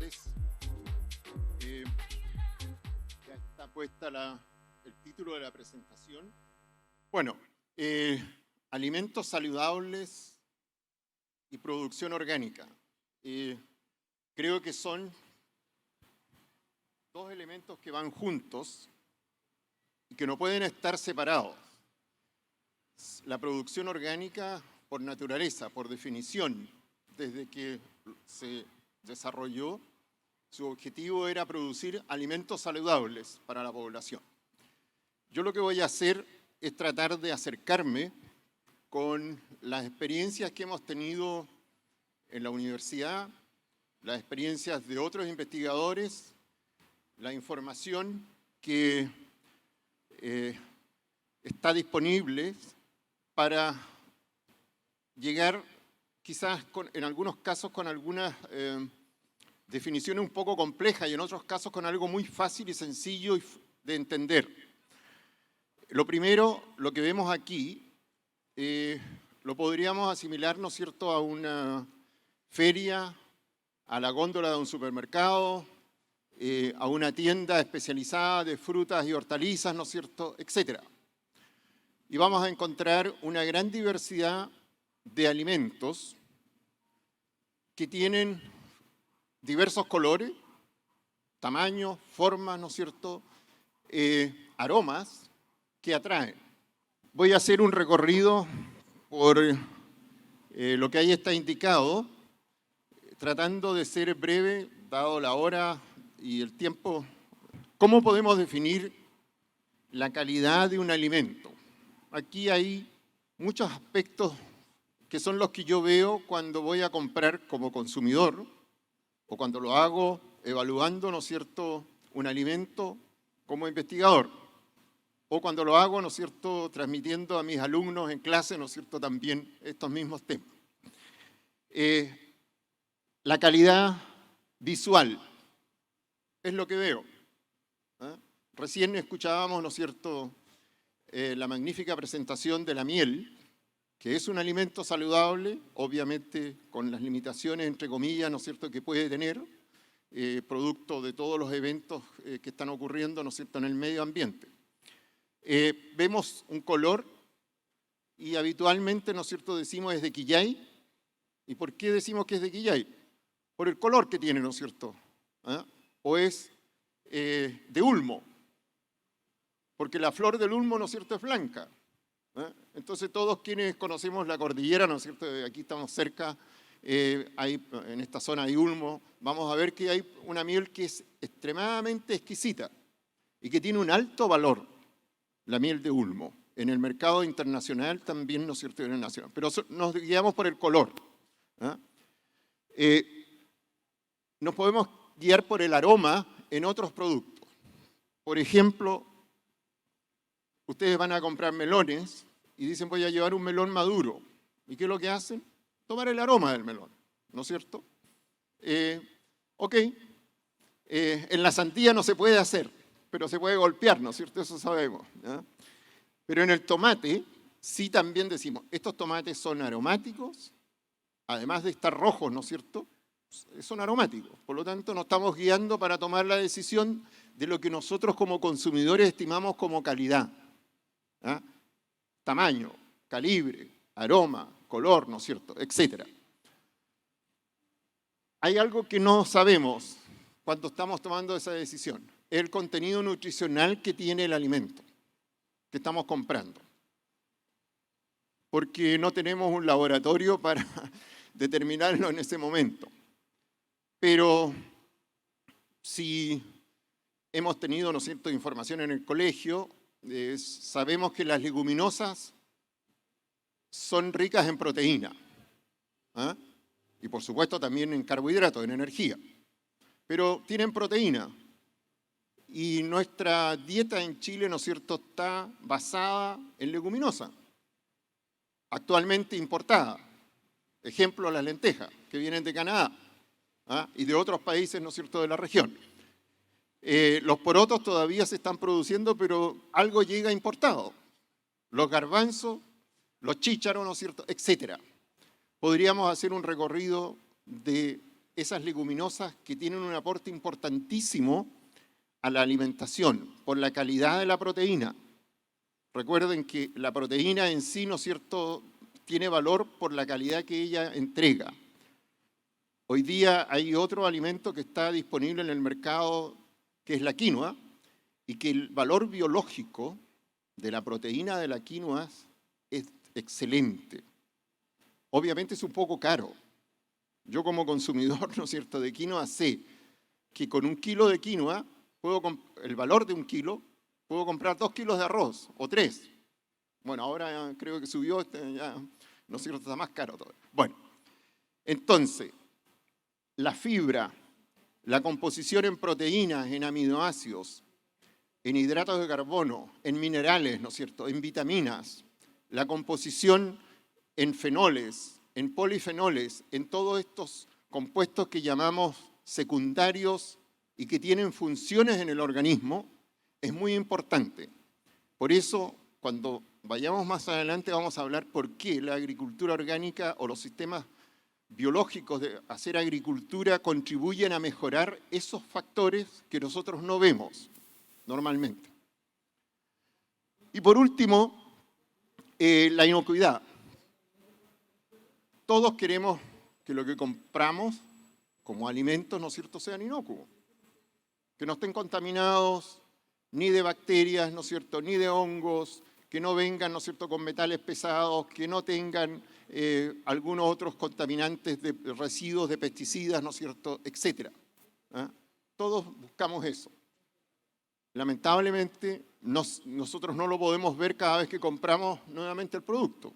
tardes. Eh, ya está puesta el título de la presentación. Bueno, alimentos saludables y producción orgánica. Creo que son dos elementos que van juntos y que no pueden estar separados. La producción orgánica, por naturaleza, por definición, desde que se desarrolló, su objetivo era producir alimentos saludables para la población. Yo lo que voy a hacer es tratar de acercarme con las experiencias que hemos tenido en la universidad, las experiencias de otros investigadores, la información que está disponible para llegar quizás en algunos casos con algunas definiciones un poco complejas y en otros casos con algo muy fácil y sencillo de entender. Lo primero, lo que vemos aquí, lo podríamos asimilar, ¿no es cierto?, a una feria, a la góndola de un supermercado, a una tienda especializada de frutas y hortalizas, ¿no es cierto?, etcétera. Y vamos a encontrar una gran diversidad de alimentos que tienen diversos colores, tamaños, formas, ¿no es cierto?, aromas que atraen. Voy a hacer un recorrido por lo que ahí está indicado, tratando de ser breve, dado la hora y el tiempo. ¿Cómo podemos definir la calidad de un alimento? Aquí hay muchos aspectos que son los que yo veo cuando voy a comprar como consumidor o cuando lo hago evaluando, ¿no es cierto?, un alimento como investigador, o cuando lo hago, ¿no es cierto?, transmitiendo a mis alumnos en clase, ¿no es cierto?, también estos mismos temas. La calidad visual es lo que veo. Recién escuchábamos, ¿no es cierto?, la magnífica presentación de la miel, que es un alimento saludable, obviamente con las limitaciones, entre comillas, ¿no es cierto?, que puede tener, producto de todos los eventos que están ocurriendo, ¿no es cierto?, en el medio ambiente. Vemos un color y habitualmente, ¿no es cierto?, decimos es de quillay. ¿Y por qué decimos que es de quillay? Por el color que tiene, ¿no es cierto? O es de ulmo, porque la flor del ulmo, ¿no es cierto?, es blanca. Entonces todos quienes conocemos la cordillera, ¿no es cierto?, aquí estamos cerca, en esta zona hay ulmo, vamos a ver que hay una miel que es extremadamente exquisita y que tiene un alto valor, la miel de ulmo, en el mercado internacional también, ¿no es cierto?, y en el nacional, pero nos guiamos por el color. Nos podemos guiar por el aroma en otros productos. Por ejemplo, ustedes van a comprar melones y dicen voy a llevar un melón maduro. ¿Y qué es lo que hacen? Tomar el aroma del melón, ¿no es cierto? Ok, en la sandía no se puede hacer, pero se puede golpear, ¿no es cierto? Eso sabemos. Pero en el tomate sí también decimos, estos tomates son aromáticos, además de estar rojos, ¿no es cierto?, son aromáticos. Por lo tanto, nos estamos guiando para tomar la decisión de lo que nosotros como consumidores estimamos como calidad. Tamaño, calibre, aroma, color, ¿no es cierto?, etcétera. Hay algo que no sabemos cuando estamos tomando esa decisión. Es el contenido nutricional que tiene el alimento que estamos comprando. Porque no tenemos un laboratorio para determinarlo en ese momento. Pero si hemos tenido, ¿no es cierto?, información en el colegio, sabemos que las leguminosas son ricas en proteína. Y por supuesto también en carbohidratos, en energía. Pero tienen proteína. Y nuestra dieta en Chile, ¿no es cierto?, está basada en leguminosa, actualmente importada. Ejemplo, las lentejas, que vienen de Canadá y de otros países, ¿no es cierto?, de la región. Los porotos todavía se están produciendo, pero algo llega importado. Los garbanzos, los chícharos, ¿no es cierto?, etcétera. Podríamos hacer un recorrido de esas leguminosas que tienen un aporte importantísimo a la alimentación por la calidad de la proteína. Recuerden que la proteína en sí, ¿no es cierto?, tiene valor por la calidad que ella entrega. Hoy día hay otro alimento que está disponible en el mercado, que es la quinoa, y que el valor biológico de la proteína de la quinoa es excelente. Obviamente es un poco caro. Yo como consumidor, ¿no es cierto?, de quinoa sé que con 1 kilo de quinoa, el valor de 1 kilo, puedo comprar 2 kilos de arroz o 3. Bueno, ahora creo que subió, ya, ¿no es cierto?, está más caro todo. Bueno, entonces, la fibra, la composición en proteínas, en aminoácidos, en hidratos de carbono, en minerales, ¿no es cierto?, en vitaminas, la composición en fenoles, en polifenoles, en todos estos compuestos que llamamos secundarios y que tienen funciones en el organismo, es muy importante. Por eso, cuando vayamos más adelante, vamos a hablar por qué la agricultura orgánica o los sistemas biológicos de hacer agricultura contribuyen a mejorar esos factores que nosotros no vemos normalmente. Y por último, la inocuidad. Todos queremos que lo que compramos como alimentos, ¿no es cierto?, sean inocuos, que no estén contaminados ni de bacterias, ¿no es cierto?, ni de hongos, que no vengan, ¿no es cierto?, con metales pesados, que no tengan algunos otros contaminantes de residuos de pesticidas, ¿no es cierto?, etcétera. ¿Ah? Todos buscamos eso. Lamentablemente, nosotros no lo podemos ver cada vez que compramos nuevamente el producto.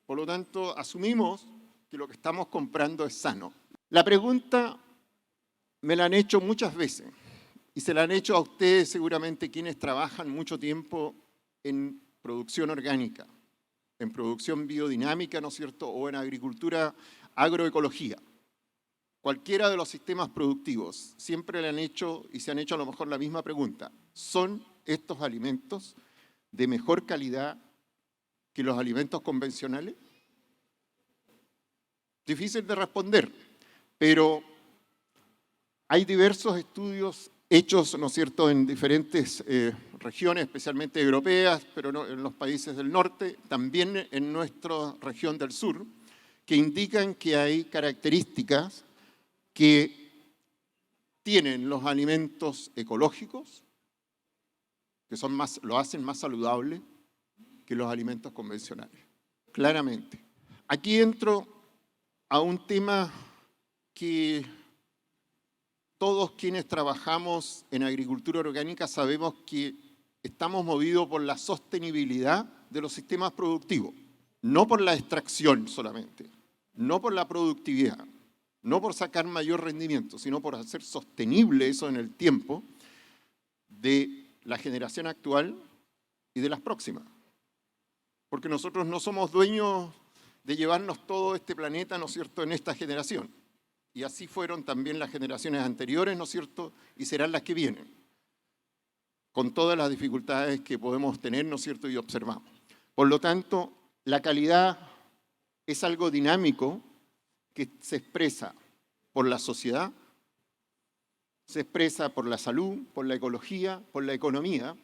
Por lo tanto, asumimos que lo que estamos comprando es sano. La pregunta me la han hecho muchas veces y se la han hecho a ustedes seguramente quienes trabajan mucho tiempo en producción orgánica, en producción biodinámica, ¿no es cierto?, o en agricultura, agroecología. Cualquiera de los sistemas productivos siempre le han hecho y se han hecho a lo mejor la misma pregunta. ¿Son estos alimentos de mejor calidad que los alimentos convencionales? Difícil de responder, pero hay diversos estudios hechos, ¿no es cierto?, en diferentes regiones, especialmente europeas, pero no, en los países del norte, también en nuestra región del sur, que indican que hay características que tienen los alimentos ecológicos, que son lo hacen más saludable que los alimentos convencionales, claramente. Aquí entro a un tema que todos quienes trabajamos en agricultura orgánica sabemos que estamos movidos por la sostenibilidad de los sistemas productivos, no por la extracción solamente, no por la productividad, no por sacar mayor rendimiento, sino por hacer sostenible eso en el tiempo de la generación actual y de las próximas. Porque nosotros no somos dueños de llevarnos todo este planeta, ¿no es cierto?, en esta generación. Y así fueron también las generaciones anteriores, ¿no es cierto?, y serán las que vienen, con todas las dificultades que podemos tener, ¿no es cierto?, y observamos. Por lo tanto, la calidad es algo dinámico que se expresa por la sociedad, se expresa por la salud, por la ecología, por la economía,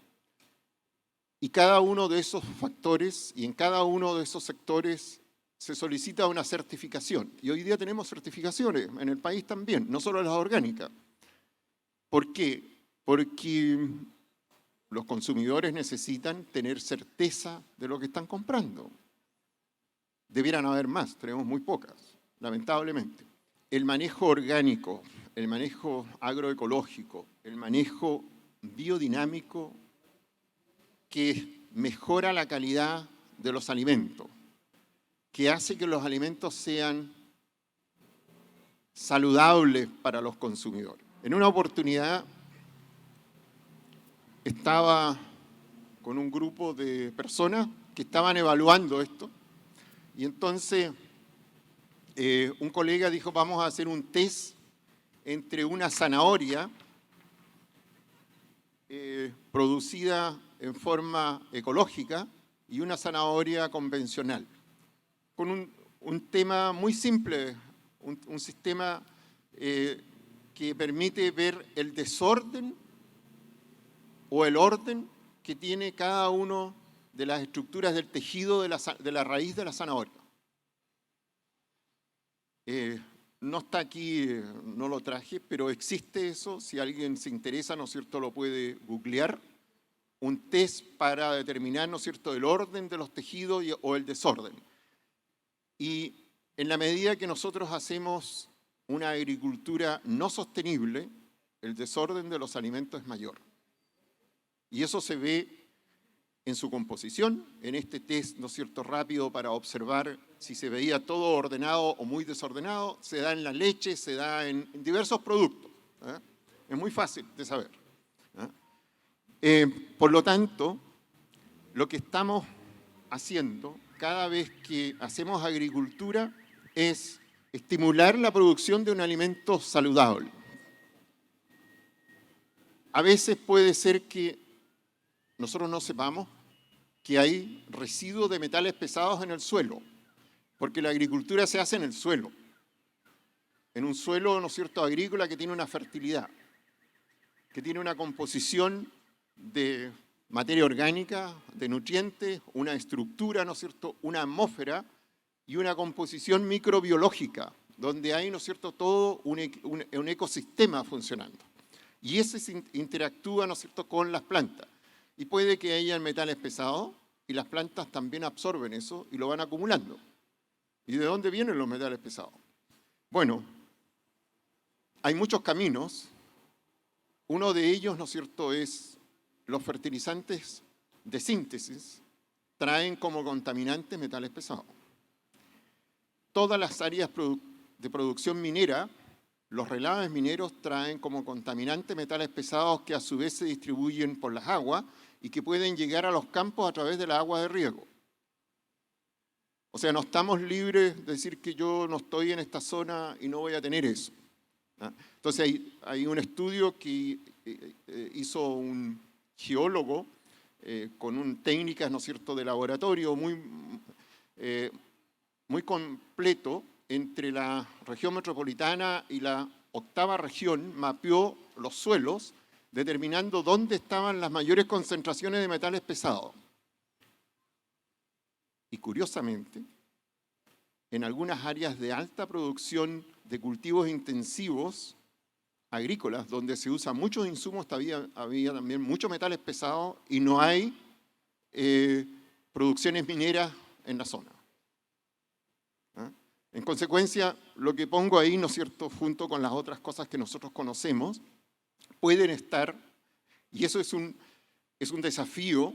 y cada uno de esos factores y en cada uno de esos sectores se solicita una certificación. Y hoy día tenemos certificaciones en el país también, no solo las orgánicas. ¿Por qué? Porque los consumidores necesitan tener certeza de lo que están comprando. Debieran haber más, tenemos muy pocas, lamentablemente. El manejo orgánico, el manejo agroecológico, el manejo biodinámico que mejora la calidad de los alimentos, que hace que los alimentos sean saludables para los consumidores. En una oportunidad estaba con un grupo de personas que estaban evaluando esto y entonces un colega dijo, vamos a hacer un test entre una zanahoria producida en forma ecológica y una zanahoria convencional, con un tema muy simple, un sistema que permite ver el desorden o el orden que tiene cada uno de las estructuras del tejido de la raíz de la zanahoria. No está aquí, no lo traje, pero existe eso. Si alguien se interesa, ¿no es cierto?, lo puede googlear. Un test para determinar, ¿no es cierto?, el orden de los tejidos o el desorden. Y en la medida que nosotros hacemos una agricultura no sostenible, el desorden de los alimentos es mayor. Y eso se ve en su composición, en este test, ¿no es cierto?, rápido para observar si se veía todo ordenado o muy desordenado, se da en la leche, se da en diversos productos. Es muy fácil de saber. Por lo tanto, lo que estamos haciendo cada vez que hacemos agricultura es estimular la producción de un alimento saludable. A veces puede ser que nosotros no sepamos que hay residuos de metales pesados en el suelo, porque la agricultura se hace en el suelo, en un suelo, ¿no es cierto?, agrícola que tiene una fertilidad, que tiene una composición de materia orgánica, de nutrientes, una estructura, ¿no es cierto?, una atmósfera y una composición microbiológica, donde hay, ¿no es cierto?, todo un ecosistema funcionando. Y ese interactúa, ¿no es cierto?, con las plantas. Y puede que haya metales pesados y las plantas también absorben eso y lo van acumulando. ¿Y de dónde vienen los metales pesados? Bueno, hay muchos caminos. Uno de ellos, ¿no es cierto?, es los fertilizantes de síntesis traen como contaminantes metales pesados. Todas las áreas de producción minera, los relaves mineros traen como contaminantes metales pesados que a su vez se distribuyen por las aguas y que pueden llegar a los campos a través de la agua de riego. O sea, no estamos libres de decir que yo no estoy en esta zona y no voy a tener eso. Entonces hay un estudio que hizo un geólogo con técnicas, ¿no es cierto?, de laboratorio muy completo entre la región metropolitana y la octava región, mapeó los suelos determinando dónde estaban las mayores concentraciones de metales pesados. Y curiosamente, en algunas áreas de alta producción de cultivos intensivos agrícolas, donde se usa muchos insumos, había también muchos metales pesados y no hay producciones mineras en la zona. En consecuencia, lo que pongo ahí, ¿no es cierto?, junto con las otras cosas que nosotros conocemos, pueden estar, y eso es un desafío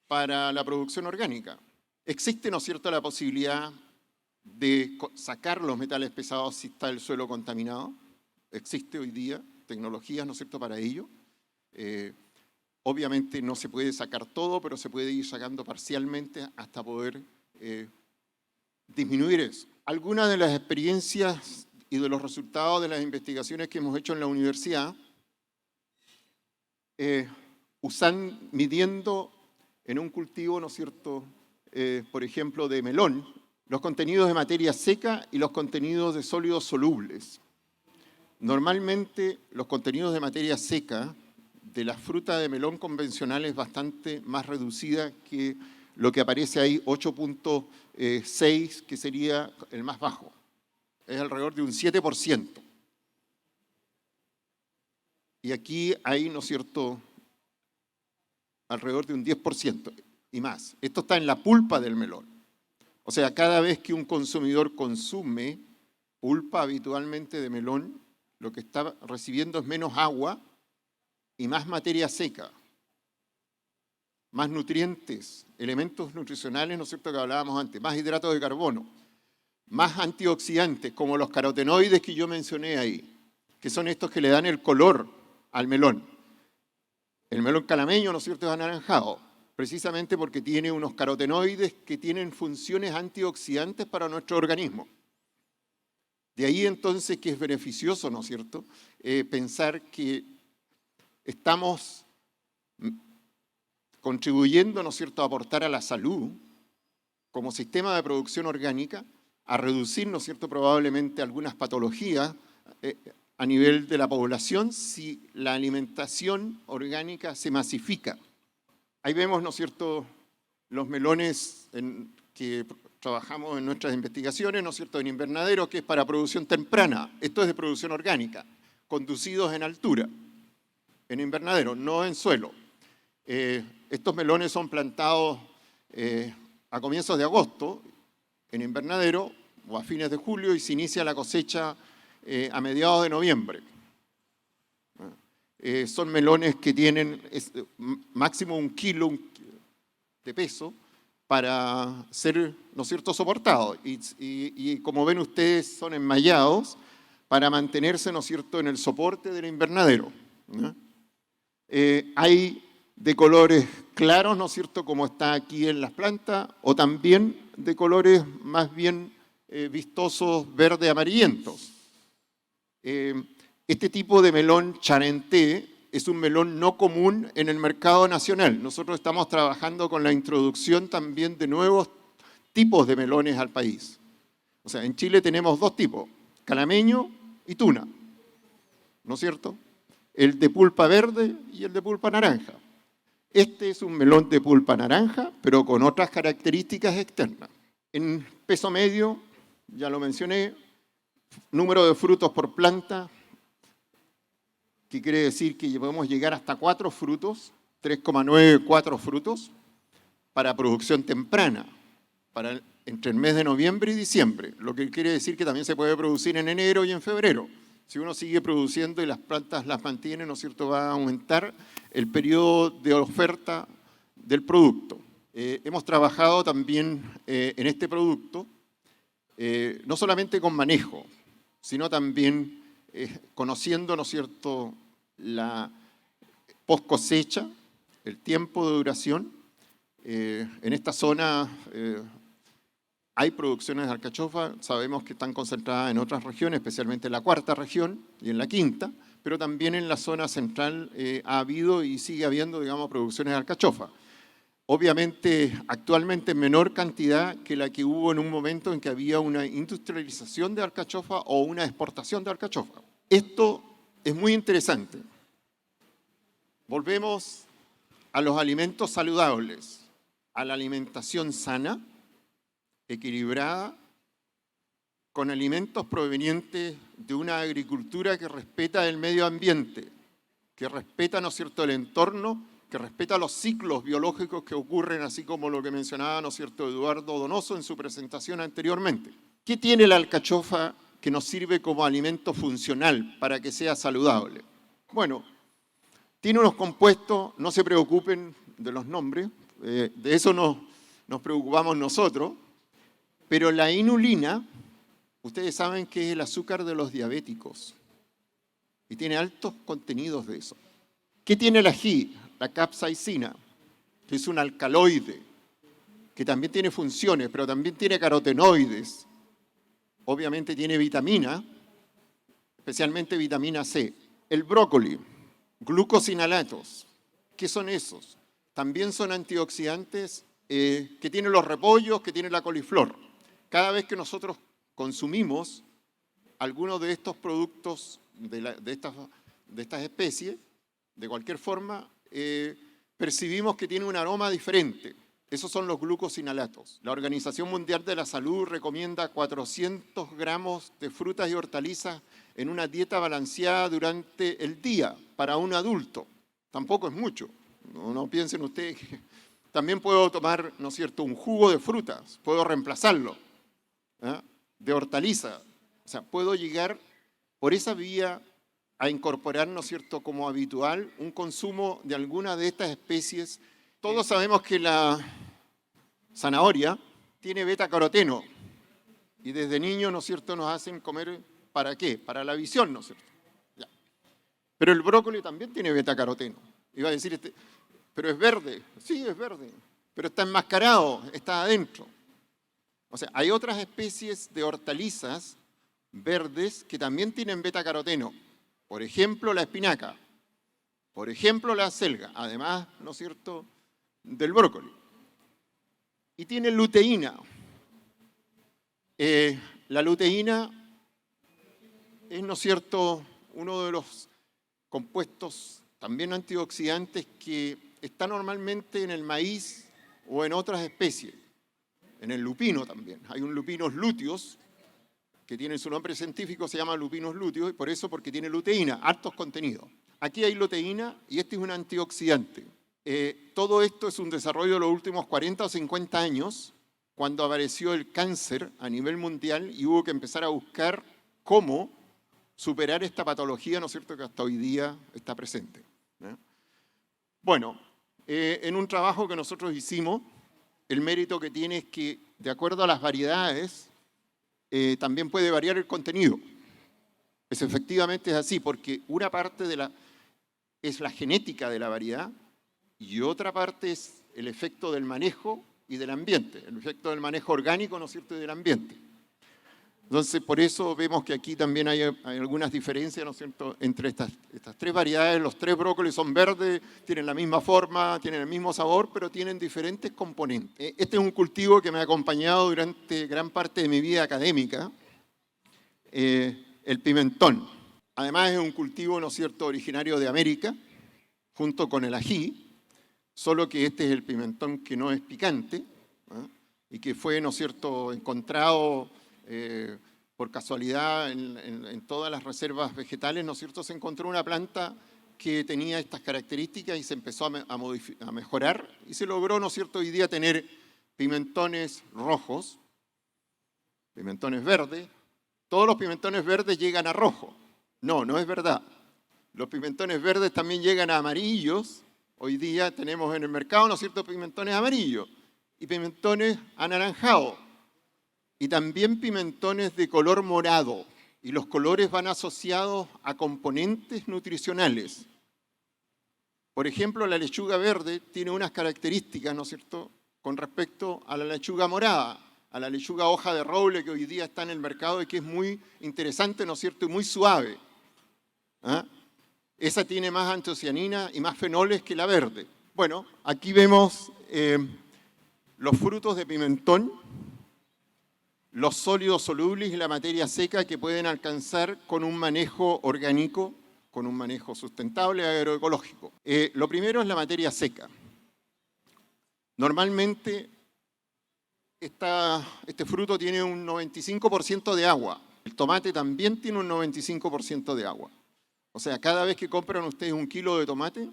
para la producción orgánica. Existe, ¿no es cierto?, la posibilidad de sacar los metales pesados si está el suelo contaminado. Existe hoy día tecnologías, ¿no es cierto?, para ello. Obviamente no se puede sacar todo, pero se puede ir sacando parcialmente hasta poder disminuir eso. Algunas de las experiencias y de los resultados de las investigaciones que hemos hecho en la universidad, midiendo en un cultivo, ¿no es cierto?, por ejemplo, de melón, los contenidos de materia seca y los contenidos de sólidos solubles. Normalmente los contenidos de materia seca de la fruta de melón convencional es bastante más reducida que lo que aparece ahí, 8.6, que sería el más bajo. Es alrededor de un 7%. Y aquí hay, ¿no es cierto?, alrededor de un 10% y más. Esto está en la pulpa del melón. O sea, cada vez que un consumidor consume pulpa habitualmente de melón, lo que está recibiendo es menos agua y más materia seca, más nutrientes, elementos nutricionales, ¿no es cierto?, que hablábamos antes, más hidratos de carbono, más antioxidantes, como los carotenoides que yo mencioné ahí, que son estos que le dan el color al melón. El melón calameño, ¿no es cierto?, es anaranjado, precisamente porque tiene unos carotenoides que tienen funciones antioxidantes para nuestro organismo. De ahí entonces que es beneficioso, ¿no es cierto?, pensar que estamos contribuyendo, ¿no es cierto?, a aportar a la salud como sistema de producción orgánica, a reducir, ¿no es cierto?, probablemente algunas patologías a nivel de la población si la alimentación orgánica se masifica. Ahí vemos, ¿no es cierto?, los melones que trabajamos en nuestras investigaciones, ¿no es cierto?, en invernadero, que es para producción temprana. Esto es de producción orgánica, conducidos en altura, en invernadero, no en suelo. Estos melones son plantados a comienzos de agosto, en invernadero, o a fines de julio, y se inicia la cosecha a mediados de noviembre. Son melones que tienen máximo 1 kilo de peso para ser, ¿no es cierto?, soportados. Y como ven ustedes, son enmallados para mantenerse, ¿no es cierto?, en el soporte del invernadero. Hay de colores claros, ¿no es cierto?, como está aquí en las plantas, o también de colores más bien vistosos, verde amarillentos. Este tipo de melón charenté es un melón no común en el mercado nacional. Nosotros estamos trabajando con la introducción también de nuevos tipos de melones al país. O sea, en Chile tenemos 2 tipos, calameño y tuna, ¿no es cierto? El de pulpa verde y el de pulpa naranja. Este es un melón de pulpa naranja, pero con otras características externas. En peso medio, ya lo mencioné, número de frutos por planta, que quiere decir que podemos llegar hasta 4 frutos, 3,94 frutos, para producción temprana, entre el mes de noviembre y diciembre, lo que quiere decir que también se puede producir en enero y en febrero. Si uno sigue produciendo y las plantas las mantiene, ¿no es cierto?, va a aumentar el periodo de oferta del producto. Hemos trabajado también en este producto, no solamente con manejo, sino también conociendo, ¿no es cierto?, la post cosecha, el tiempo de duración. En esta zona hay producciones de alcachofa, sabemos que están concentradas en otras regiones, especialmente en la 4ª región y en la 5ª, pero también en la zona central ha habido y sigue habiendo, digamos, producciones de alcachofa. Obviamente, actualmente en menor cantidad que la que hubo en un momento en que había una industrialización de alcachofa o una exportación de alcachofa. Esto es muy interesante. Volvemos a los alimentos saludables, a la alimentación sana, equilibrada, con alimentos provenientes de una agricultura que respeta el medio ambiente, que respeta, ¿no es cierto?, el entorno, que respeta los ciclos biológicos que ocurren, así como lo que mencionaba, ¿no es cierto?, Eduardo Donoso en su presentación anteriormente. ¿Qué tiene la alcachofa que nos sirve como alimento funcional para que sea saludable? Bueno, tiene unos compuestos, no se preocupen de los nombres, de eso nos preocupamos nosotros, pero la inulina, ustedes saben que es el azúcar de los diabéticos y tiene altos contenidos de eso. ¿Qué tiene el ají? La capsaicina, que es un alcaloide, que también tiene funciones, pero también tiene carotenoides. Obviamente tiene vitamina, especialmente vitamina C. El brócoli, glucosinalatos. ¿Qué son esos? También son antioxidantes que tienen los repollos, que tiene la coliflor. Cada vez que nosotros consumimos algunos de estos productos de estas especies, de cualquier forma, percibimos que tiene un aroma diferente. Esos son los glucosinalatos. La Organización Mundial de la Salud recomienda 400 gramos de frutas y hortalizas en una dieta balanceada durante el día para un adulto. Tampoco es mucho. No piensen ustedes que también puedo tomar, ¿no es cierto?, un jugo de frutas, puedo reemplazarlo, de hortaliza. O sea, puedo llegar por esa vía a incorporar, ¿no es cierto?, como habitual, un consumo de alguna de estas especies. Todos sabemos que la zanahoria tiene beta-caroteno y desde niños, ¿no es cierto?, nos hacen comer, ¿para qué? Para la visión, ¿no es cierto? Ya. Pero el brócoli también tiene beta-caroteno. Iba a decir, pero es verde. Sí, es verde, pero está enmascarado, está adentro. O sea, hay otras especies de hortalizas verdes que también tienen beta-caroteno. Por ejemplo, la espinaca. Por ejemplo, la acelga. Además, ¿no es cierto?, del brócoli. Y tiene luteína. La luteína es, ¿no es cierto?, uno de los compuestos también antioxidantes que está normalmente en el maíz o en otras especies. En el lupino también. Hay un Lupinus luteus, que tiene su nombre científico, se llama Lupinus luteus, y por eso porque tiene luteína, hartos contenidos. Aquí hay luteína y este es un antioxidante. Todo esto es un desarrollo de los últimos 40 o 50 años, cuando apareció el cáncer a nivel mundial y hubo que empezar a buscar cómo superar esta patología, ¿no es cierto?, que hasta hoy día está presente. Bueno, en un trabajo que nosotros hicimos, el mérito que tiene es que, de acuerdo a las variedades, también puede variar el contenido. Efectivamente es así, porque una parte es la genética de la variedad y otra parte es el efecto del manejo y del ambiente, el efecto del manejo orgánico, ¿no es cierto?, y del ambiente. Entonces, por eso vemos que aquí también hay algunas diferencias, ¿no es cierto?, entre estas tres variedades. Los tres brócolis son verdes, tienen la misma forma, tienen el mismo sabor, pero tienen diferentes componentes. Este es un cultivo que me ha acompañado durante gran parte de mi vida académica, el pimentón. Además es un cultivo, ¿no es cierto?, originario de América, junto con el ají, solo que este es el pimentón que no es picante, y que fue, ¿no es cierto?, encontrado por casualidad en todas las reservas vegetales, ¿no es cierto?, se encontró una planta que tenía estas características y se empezó a mejorar y se logró, ¿no es cierto?, hoy día tener pimentones rojos, pimentones verdes. Todos los pimentones verdes llegan a rojo. No, no es verdad. Los pimentones verdes también llegan a amarillos. Hoy día tenemos en el mercado, ¿no es cierto?, pimentones amarillos y pimentones anaranjados. Y también pimentones de color morado. Y los colores van asociados a componentes nutricionales. Por ejemplo, la lechuga verde tiene unas características, ¿no es cierto?, con respecto a la lechuga morada, a la lechuga hoja de roble que hoy día está en el mercado y que es muy interesante, ¿no es cierto?, y muy suave. Esa tiene más antocianina y más fenoles que la verde. Bueno, aquí vemos los frutos de pimentón, los sólidos solubles y la materia seca que pueden alcanzar con un manejo orgánico, con un manejo sustentable agroecológico. Lo primero es la materia seca. Normalmente este fruto tiene un 95% de agua. El tomate también tiene un 95% de agua. O sea, cada vez que compran ustedes un kilo de tomate,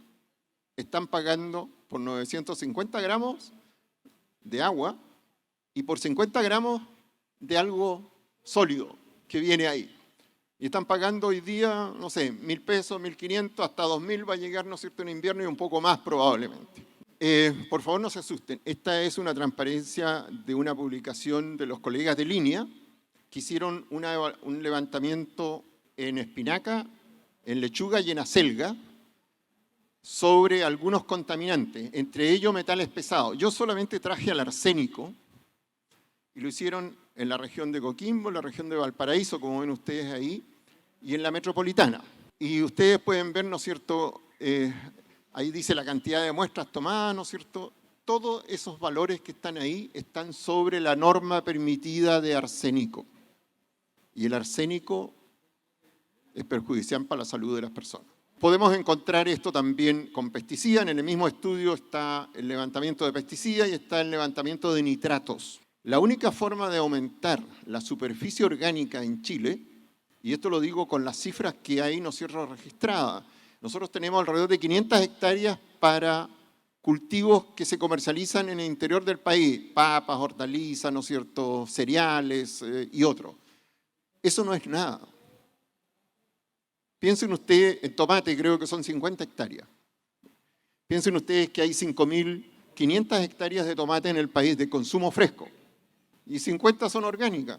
están pagando por 950 gramos de agua y por 50 gramos de algo sólido que viene ahí. Y están pagando hoy día, no sé, 1.000 pesos, 1.500, hasta 2.000 va a llegar, ¿no es cierto?, en invierno y un poco más probablemente. Por favor, no se asusten. Esta es una transparencia de una publicación de los colegas de Línea que hicieron un levantamiento en espinaca, en lechuga y en acelga sobre algunos contaminantes, entre ellos metales pesados. Yo solamente traje al arsénico y lo hicieron en la región de Coquimbo, en la región de Valparaíso, como ven ustedes ahí, y en la metropolitana. Y ustedes pueden ver, ¿no es cierto?, ahí dice la cantidad de muestras tomadas, ¿no es cierto? Todos esos valores que están ahí están sobre la norma permitida de arsénico. Y el arsénico es perjudicial para la salud de las personas. Podemos encontrar esto también con pesticidas. En el mismo estudio está el levantamiento de pesticidas y está el levantamiento de nitratos. La única forma de aumentar la superficie orgánica en Chile, y esto lo digo con las cifras que hay, ¿no es cierto?, registradas. Nosotros tenemos alrededor de 500 hectáreas para cultivos que se comercializan en el interior del país, papas, hortalizas, ¿no es cierto?, cereales y otros. Eso no es nada. Piensen ustedes, en tomate creo que son 50 hectáreas. Piensen ustedes que hay 5.500 hectáreas de tomate en el país de consumo fresco y 50 son orgánicas.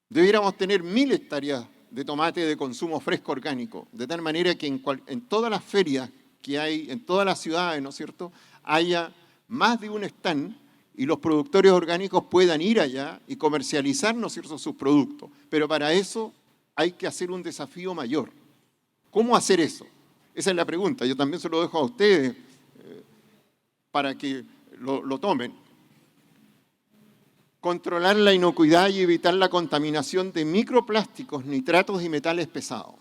Debiéramos tener 1.000 hectáreas de tomate de consumo fresco orgánico, de tal manera que en todas las ferias que hay, en todas las ciudades, ¿no es cierto?, haya más de un stand y los productores orgánicos puedan ir allá y comercializar, ¿no es cierto?, sus productos. Pero para eso hay que hacer un desafío mayor. ¿Cómo hacer eso? Esa es la pregunta. Yo también se lo dejo a ustedes para que lo tomen. controlar la inocuidad y evitar la contaminación de microplásticos, nitratos y metales pesados.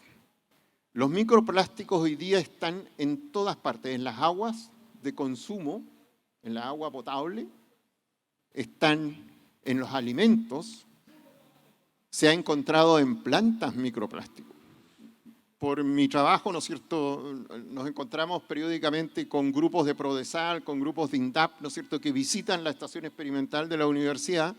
Los microplásticos hoy día están en todas partes, en las aguas de consumo, en la agua potable, están en los alimentos, se ha encontrado en plantas microplásticos. Por mi trabajo, ¿no es cierto?, nos encontramos periódicamente con grupos de Prodesal, con grupos de INDAP, ¿no es cierto?, que visitan la estación experimental de la universidad,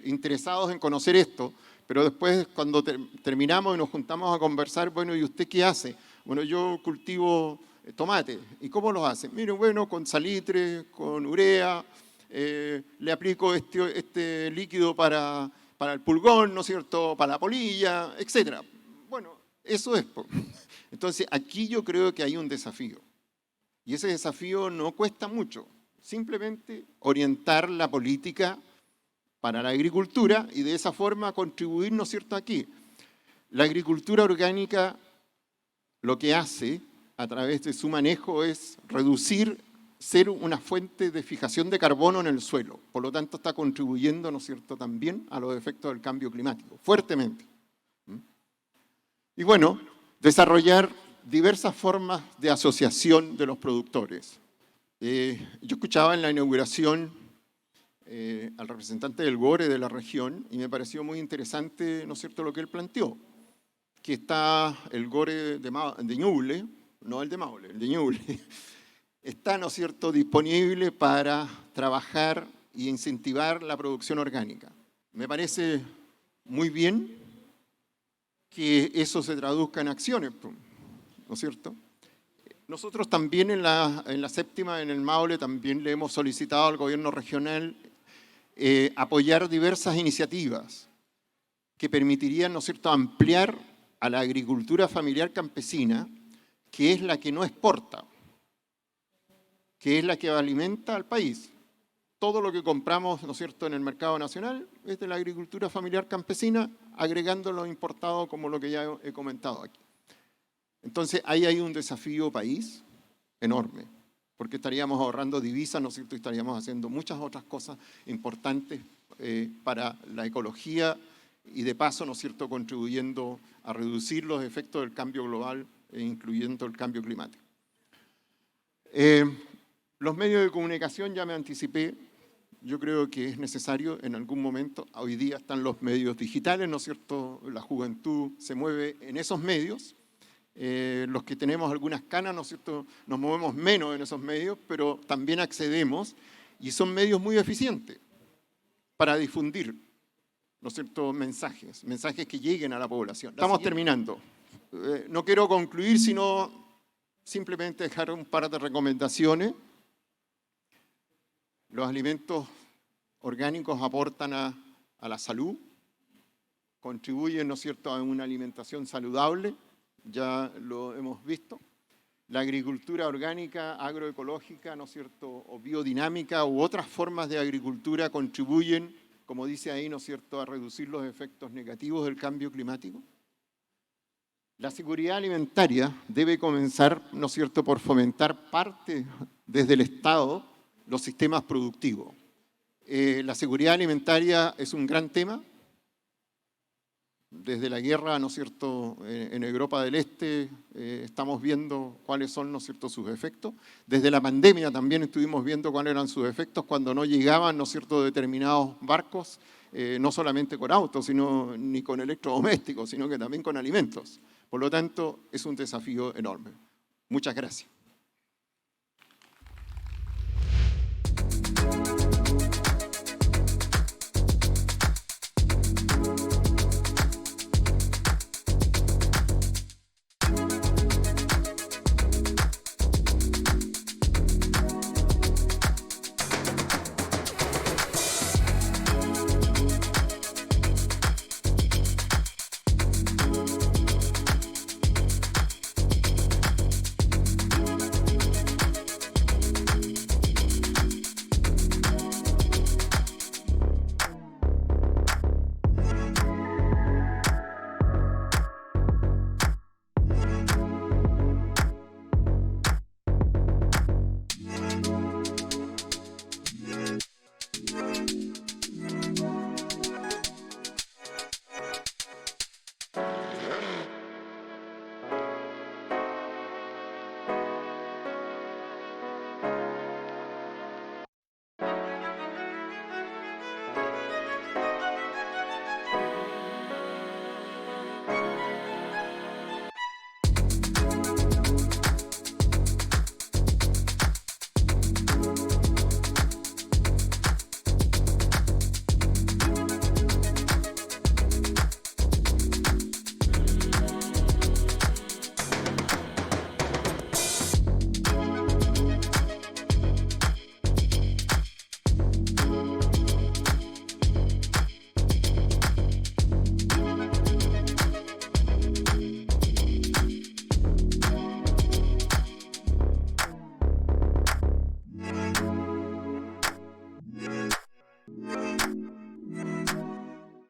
interesados en conocer esto, pero después cuando terminamos y nos juntamos a conversar, bueno, ¿y usted qué hace? Bueno, yo cultivo tomate. ¿Y cómo los hace? Miren, bueno, con salitre, con urea, le aplico este líquido para el pulgón, ¿no es cierto?, para la polilla, etcétera. Bueno, eso es. Entonces, aquí yo creo que hay un desafío. Y ese desafío no cuesta mucho. Simplemente orientar la política para la agricultura y de esa forma contribuir, ¿no es cierto?, aquí. La agricultura orgánica lo que hace a través de su manejo es ser una fuente de fijación de carbono en el suelo. Por lo tanto, está contribuyendo, ¿no es cierto?, también a los efectos del cambio climático, fuertemente. Y bueno, desarrollar diversas formas de asociación de los productores. Yo escuchaba en la inauguración al representante del GORE de la región y me pareció muy interesante, ¿no es cierto?, lo que él planteó, que está el GORE de Ñuble, no el de Maule, el de Ñuble, está, ¿no es cierto?, disponible para trabajar y incentivar la producción orgánica. Me parece muy bien que eso se traduzca en acciones, ¿no es cierto? Nosotros también en la séptima, en el Maule, también le hemos solicitado al gobierno regional apoyar diversas iniciativas que permitirían, ¿no es cierto?, ampliar a la agricultura familiar campesina, que es la que no exporta, que es la que alimenta al país. Todo lo que compramos, ¿no es cierto?, en el mercado nacional es de la agricultura familiar campesina, agregando lo importado como lo que ya he comentado aquí. Entonces, ahí hay un desafío país enorme, porque estaríamos ahorrando divisas, ¿no es cierto?, y estaríamos haciendo muchas otras cosas importantes para la ecología y de paso, ¿no es cierto?, contribuyendo a reducir los efectos del cambio global, incluyendo el cambio climático. Los medios de comunicación, ya me anticipé, yo creo que es necesario en algún momento, hoy día están los medios digitales, ¿no es cierto?, la juventud se mueve en esos medios, los que tenemos algunas canas, ¿no es cierto?, nos movemos menos en esos medios, pero también accedemos y son medios muy eficientes para difundir, ¿no es cierto?, mensajes que lleguen a la población. Estamos terminando. No quiero concluir, sino simplemente dejar un par de recomendaciones. Los alimentos orgánicos aportan a la salud, contribuyen, ¿no es cierto?, a una alimentación saludable, ya lo hemos visto. La agricultura orgánica, agroecológica, ¿no es cierto?, o biodinámica u otras formas de agricultura contribuyen, como dice ahí, ¿no es cierto?, a reducir los efectos negativos del cambio climático. La seguridad alimentaria debe comenzar, ¿no es cierto?, por fomentar parte desde el Estado los sistemas productivos. La seguridad alimentaria es un gran tema. Desde la guerra, ¿no es cierto?, en Europa del Este estamos viendo cuáles son, ¿no es cierto?, sus efectos. Desde la pandemia también estuvimos viendo cuáles eran sus efectos cuando no llegaban, ¿no es cierto?, determinados barcos, no solamente con autos, ni con electrodomésticos, sino que también con alimentos. Por lo tanto, es un desafío enorme. Muchas gracias.